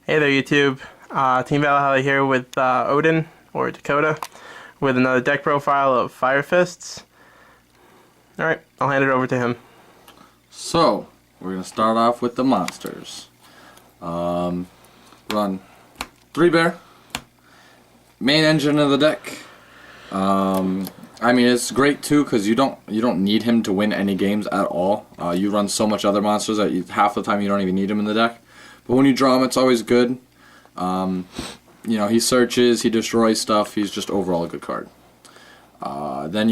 Hey there, YouTube. Team Valhalla here with Odin, or Dakota, with another deck profile of Fire Fists. Alright, I'll hand it over to him. So, we're going to start off with the monsters. Run 3 bear, main engine of the deck. I mean, it's great too because you don't need him to win any games at all. You run so much other monsters that half the time you don't even need him in the deck. But when you draw him, it's always good. You know, he searches, he destroys stuff. He's just overall a good card. Then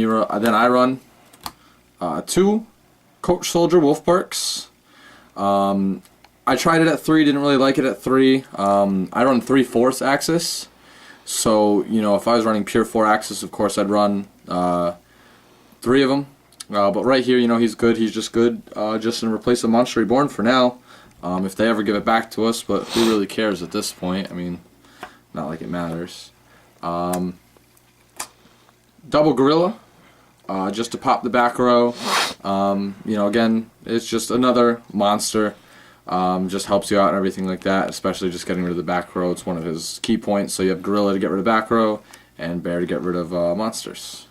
I run 2 Coach Soldier Wolf Barks. I tried it at 3, didn't really like it at 3. I run 3/4 axis. So, you know, if I was running pure 4 axis, of course I'd run 3 of them. But right here, you know, he's good. He's just good just to replace a Monster Reborn for now. If they ever give it back to us, but who really cares at this point? I mean, not like it matters. Double Gorilla, just to pop the back row. You know, again, it's just another monster. Just helps you out and everything like that, especially just getting rid of the back row. It's one of his key points. So you have Gorilla to get rid of back row, and Bear to get rid of monsters.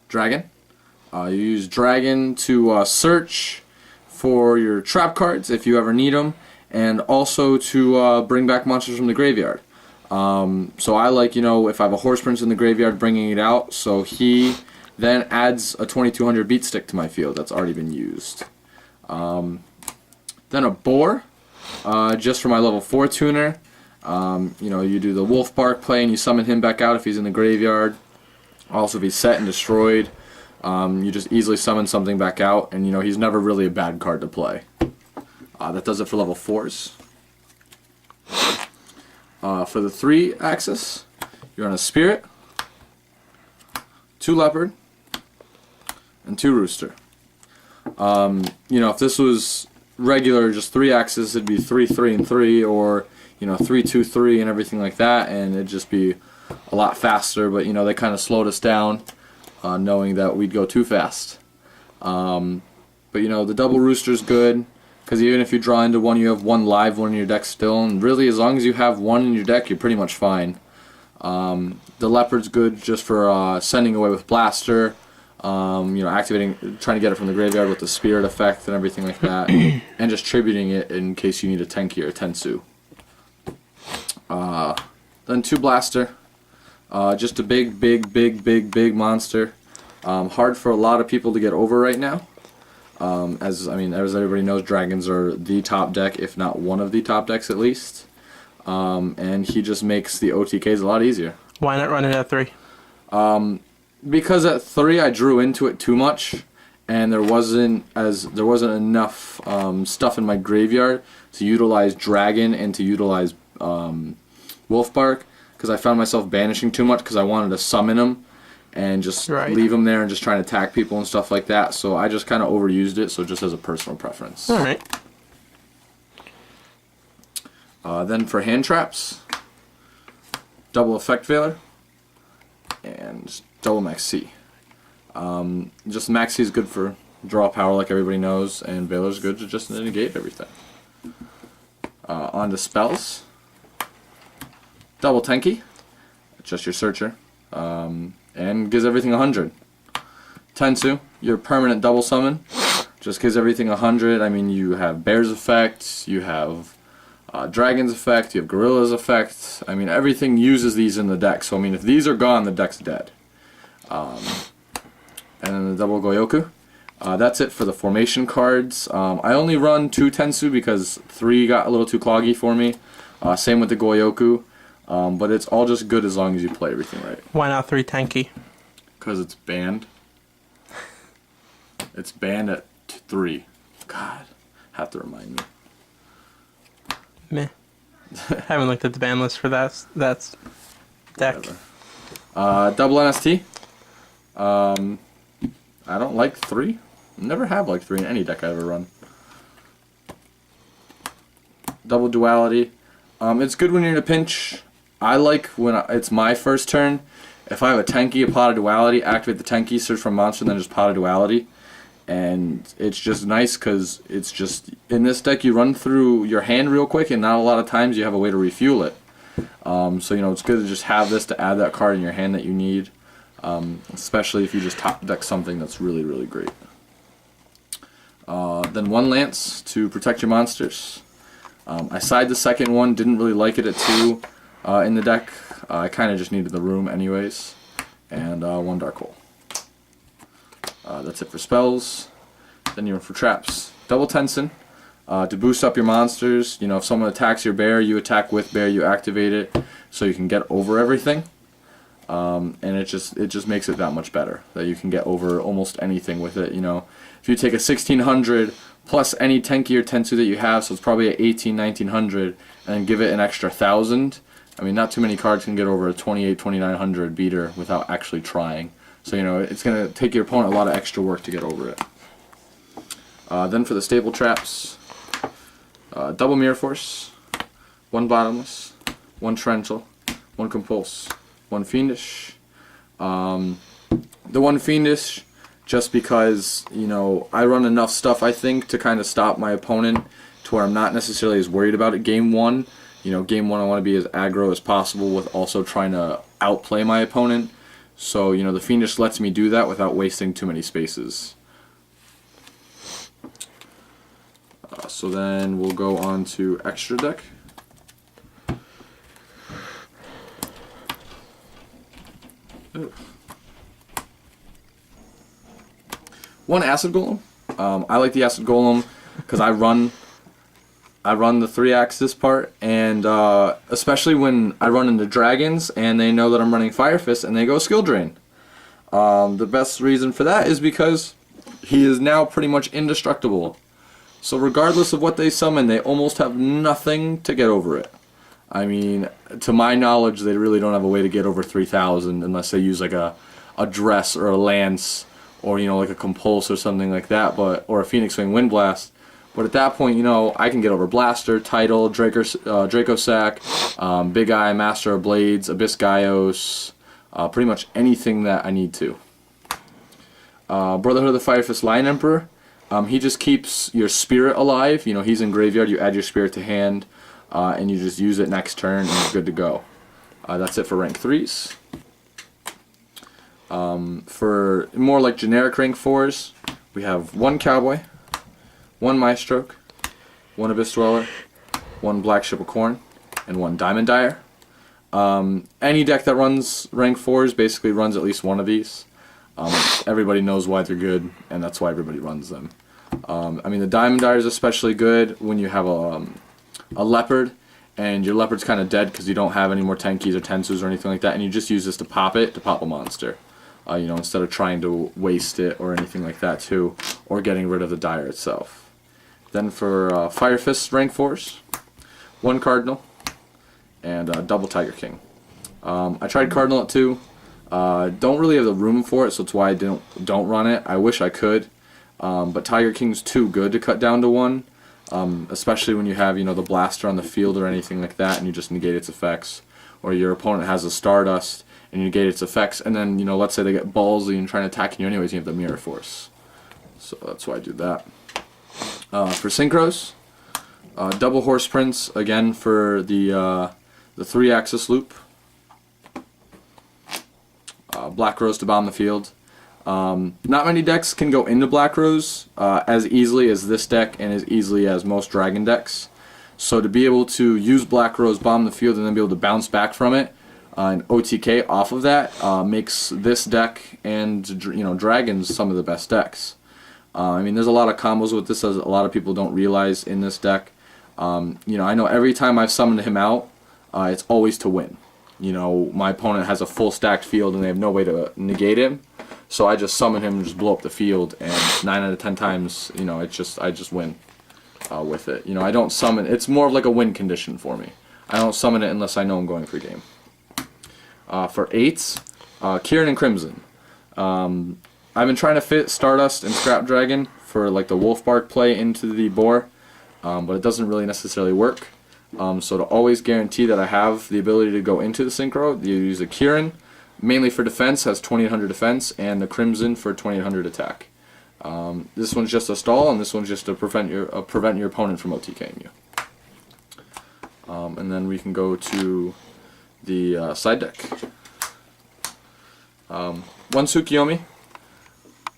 Dragon. You use Dragon to search for your trap cards if you ever need them, and also to bring back monsters from the graveyard. So I like, you know, if I have a Horse Prince in the graveyard, bringing it out, so he then adds a 2200 beat stick to my field that's already been used. Then a Boar, just for my level 4 tuner. You know, you do the Wolf Bark play and you summon him back out if he's in the graveyard. Also, if he's set and destroyed, you just easily summon something back out, and you know, he's never really a bad card to play. That does it for level 4s. For the 3 axis, you're on a Spirit, 2 Leopard, and 2 Rooster. You know, if this was regular, just 3 axis, it'd be 3, 3, and 3, or you know, 3, 2, 3, and everything like that, and it'd just be a lot faster. But you know, they kind of slowed us down, knowing that we'd go too fast. But you know, the double Rooster's good because even if you draw into one, you have 1 live one in your deck still, and really, as long as you have 1 in your deck, you're pretty much fine. The Leopard's good just for sending away with Blaster. You know, activating, trying to get it from the graveyard with the Spirit effect and everything like that, and just tributing it in case you need a Tenki or a Tensu. Then 2 Blaster, just a big monster. Hard for a lot of people to get over right now. As everybody knows, dragons are the top deck, if not one of the top decks at least. And he just makes the OTKs a lot easier. Why not run it at 3? Because at 3 I drew into it too much, and there wasn't enough stuff in my graveyard to utilize Dragon and to utilize Wolf Bark, because I found myself banishing too much because I wanted to summon him and just leave him there and just trying to attack people and stuff like that. So I just kind of overused it, so just as a personal preference. Alright. Then for hand traps, double Effect Veiler and double Max C. Just Max C is good for draw power, like everybody knows, and Veiler's good to just negate everything. On to spells. Double Tenki, just your searcher, and gives everything 100. Tensu, your permanent double summon, just gives everything 100. I mean, you have Bear's effect, you have Dragon's effect, you have Gorilla's effect. I mean, everything uses these in the deck. So I mean, if these are gone, the deck's dead. And then the double Goyoku. That's it for the formation cards. I only run 2 Tensu because 3 got a little too cloggy for me. Same with the Goyoku. But it's all just good as long as you play everything right. Why not 3 Tenki? Because it's banned. It's banned at 3. God, have to remind me. Meh. Haven't looked at the ban list for that deck. Double NST. I don't like 3. Never have liked 3 in any deck I ever run. Double Duality. It's good when you're in a pinch. I like when it's my first turn. If I have a Tenki, a Pot of Duality, activate the Tenki, search for a monster, and then just Pot of Duality. and it's just nice because it's just in this deck you run through your hand real quick, and not a lot of times you have a way to refuel it. So it's good to just have this to add that card in your hand that you need, especially if you just top deck something that's really, really great. Then 1 Lance to protect your monsters. I sided the second one, didn't really like it at 2 in the deck. I kind of just needed the room anyways. And 1 Dark Hole. That's it for spells. Then you're in for traps. Double Tenson to boost up your monsters. If someone attacks your bear, you attack with bear, you activate it so you can get over everything. And it just makes it that much better that you can get over almost anything with it. If you take a 1600 plus any Tenki or Tensu that you have, so it's probably at 1900, and then give it an extra 1000. I mean, not too many cards can get over a 2900 beater without actually trying. So it's going to take your opponent a lot of extra work to get over it. Then for the stable traps, double Mirror Force, 1 Bottomless, 1 Torrential, 1 Compulse, 1 Fiendish. The 1 Fiendish, just because I run enough stuff, I think, to kind of stop my opponent to where I'm not necessarily as worried about it. Game 1, game 1 I want to be as aggro as possible with also trying to outplay my opponent. So the Fiendish lets me do that without wasting too many spaces. So then we'll go on to extra deck. Ooh. 1 Acid Golem. I like the Acid Golem because I run the 3-axis part, and especially when I run into dragons and they know that I'm running Fire Fist and they go Skill Drain. The best reason for that is because he is now pretty much indestructible. So regardless of what they summon, they almost have nothing to get over it. I mean, to my knowledge, they really don't have a way to get over 3000 unless they use like a Dress or a Lance, or like a Compulse or something like that, or a Phoenix Wing Wind Blast. But at that point, I can get over Blaster, Tidal, Draco Sack, Big Eye, Master of Blades, Abyss Gaios, pretty much anything that I need to. Brotherhood of the Fire Fist Lion Emperor. He just keeps your spirit alive. He's in graveyard, you add your spirit to hand, and you just use it next turn, and you're good to go. That's it for rank 3s. For more like generic rank 4s, we have 1 Cowboy, 1 Maestroke, 1 Abyss Dweller, 1 Black Ship of Corn, and 1 Diamond Dyer. Any deck that runs rank 4s basically runs at least one of these. Everybody knows why they're good, and that's why everybody runs them. I mean, the Diamond Dyer is especially good when you have a Leopard, and your Leopard's kind of dead because you don't have any more Tenkis or Tensus or anything like that, and you just use this to pop a monster. Instead of trying to waste it or anything like that too, or getting rid of the Dyer itself. Then for Fire Fist rank 4s, 1 Cardinal, and double Tiger King. I tried Cardinal at 2. Don't really have the room for it, so that's why I don't run it. I wish I could, but Tiger King's too good to cut down to 1, especially when you have the Blaster on the field or anything like that, and you just negate its effects, or your opponent has a Stardust and you negate its effects, and then let's say they get ballsy and try to attack you anyways, you have the Mirror Force. So that's why I do that. For Synchros, double Horse Prince again for the 3-axis loop. Black Rose to bomb the field. Not many decks can go into Black Rose as easily as this deck and as easily as most Dragon decks. So to be able to use Black Rose, bomb the field, and then be able to bounce back from it, and OTK off of that makes this deck and Dragons some of the best decks. I mean, there's a lot of combos with this, as a lot of people don't realize in this deck. I know every time I've summoned him out, it's always to win. My opponent has a full stacked field and they have no way to negate him, so I just summon him and just blow up the field, and 9 out of 10 times, I just win with it. I don't summon. It's more of like a win condition for me. I don't summon it unless I know I'm going for game. For 8s, Kieran and Crimson. I've been trying to fit Stardust and Scrap Dragon for like the Wolfbark play into the boar, but it doesn't really necessarily work. So to always guarantee that I have the ability to go into the Synchro, you use a Kieran, mainly for defense, has 2800 defense, and the Crimson for 2800 attack. This one's just a stall, and this one's just to prevent your opponent from OTKing you. And then we can go to the side deck. One Tsukiyomi.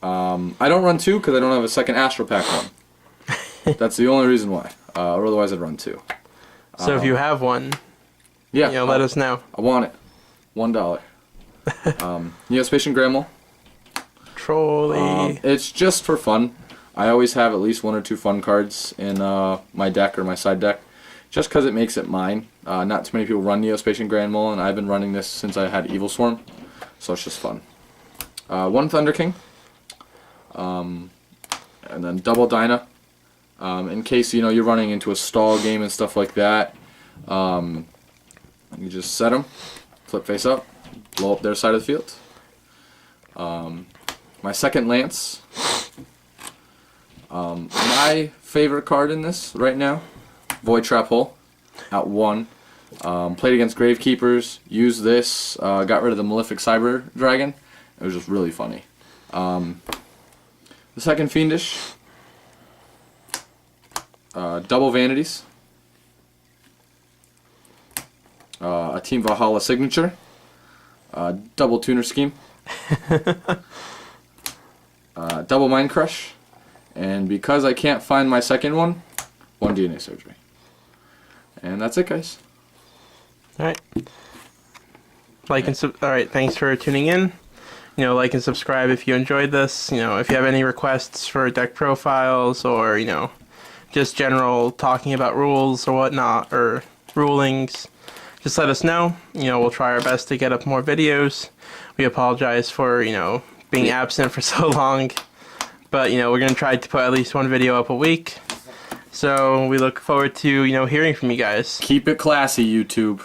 I don't run 2 because I don't have a second Astral Pack one. That's the only reason why. Or otherwise I'd run 2. So if you have one, Yeah, let us know. I want it. $1. Neospatian Grammel. Trolley. It's just for fun. I always have at least 1 or 2 fun cards in my deck or my side deck, just because it makes it mine. Not too many people run Neospatian Grammel, and I've been running this since I had Evil Swarm, so it's just fun. 1 Thunder King. And then double Dyna. In case you're running into a stall game and stuff like that, you just set them, flip face up, blow up their side of the field. My second Lance. My favorite card in this right now, Void Trap Hole, at 1. Played against Gravekeepers. Used this. Got rid of the Malefic Cyber Dragon. It was just really funny. The second Fiendish. Double Vanities. A Team Valhalla signature. Double Tuner Scheme. Double Mind Crush. And because I can't find my second one, 1 DNA Surgery. And that's it, guys. Alright. Alright, thanks for tuning in. Like and subscribe if you enjoyed this. If you have any requests for deck profiles or, just general talking about rules or whatnot, or rulings, just let us know. We'll try our best to get up more videos. We apologize for, being absent for so long. But, we're going to try to put at least 1 video up a week. So we look forward to, hearing from you guys. Keep it classy, YouTube.